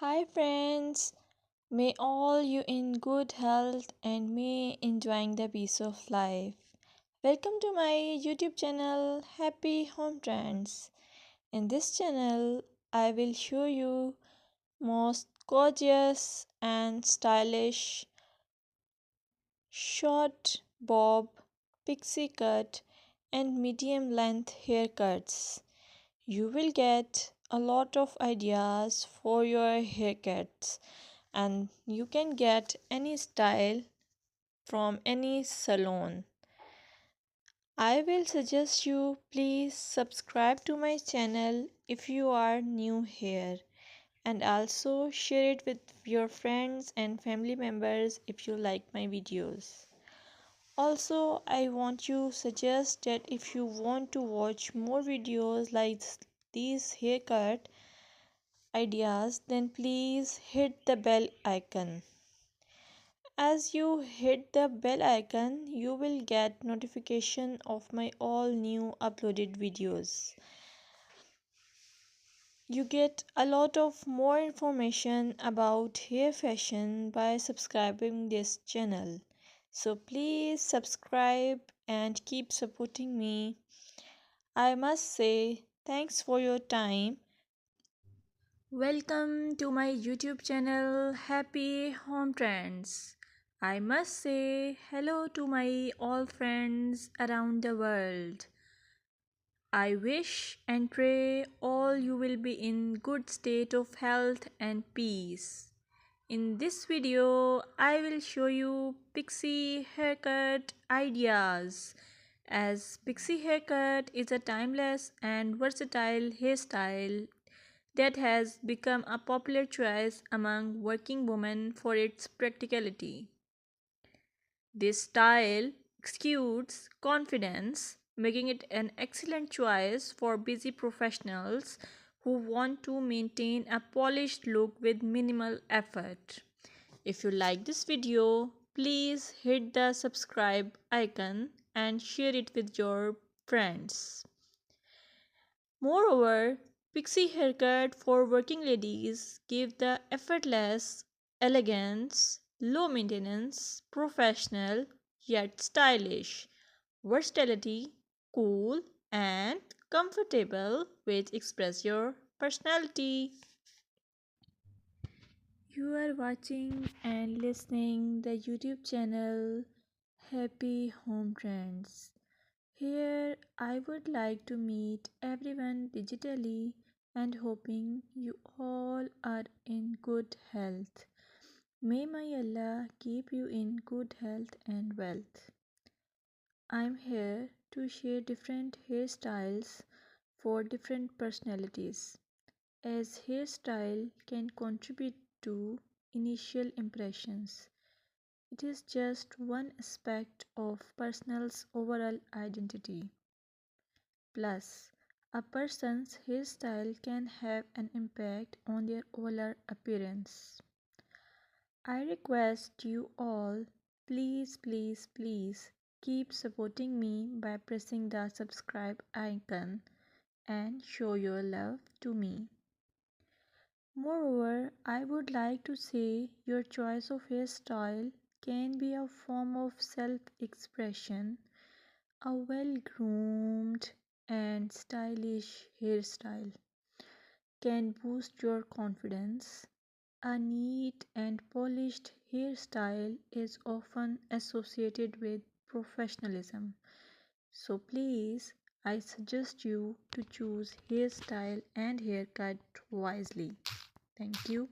Hi friends, may all you in good health and may enjoying the peace of life. Welcome to my YouTube channel Happy Home Trends. In this channel, I will show you most gorgeous and stylish short bob, pixie cut and medium length haircuts. You will get a lot of ideas for your haircuts and you can get any style from any salon. I will suggest you please subscribe to my channel if you are new here and also share it with your friends and family members if you like my videos. Also, I want to suggest that if you want to watch more videos like these haircut ideas, then please hit the bell icon. As you hit the bell icon, you will get notification of my all new uploaded videos. You get a lot of more information about hair fashion by subscribing this channel. So please subscribe and keep supporting me. I must say thanks for your time. Welcome to my YouTube channel Happy Home Trends. I must say hello to my all friends around the world. I wish and pray all you will be in good state of health and peace. In this video, I will show you pixie haircut ideas. As pixie haircut is a timeless and versatile hairstyle that has become a popular choice among working women for its practicality. This style exudes confidence, making it an excellent choice for busy professionals who want to maintain a polished look with minimal effort. If you like this video, please hit the subscribe icon and share it with your friends. Moreover, pixie haircut for working ladies give the effortless elegance, low maintenance, professional yet stylish, versatility, cool and comfortable which express your personality. You are watching and listening the YouTube channel Happy Home Trends. Here, I would like to meet everyone digitally and hoping you all are in good health. May my Allah keep you in good health and wealth. I'm here to share different hairstyles for different personalities, as hairstyle can contribute to initial impressions. It is just one aspect of person's overall identity. Plus, a person's hairstyle can have an impact on their overall appearance. I request you all, please keep supporting me by pressing the subscribe icon and show your love to me. Moreover, I would like to say your choice of hairstyle can be a form of self expression. A well groomed and stylish hairstyle can boost your confidence. A neat and polished hairstyle is often associated with professionalism. So please, I suggest you to choose hairstyle and haircut wisely. Thank you.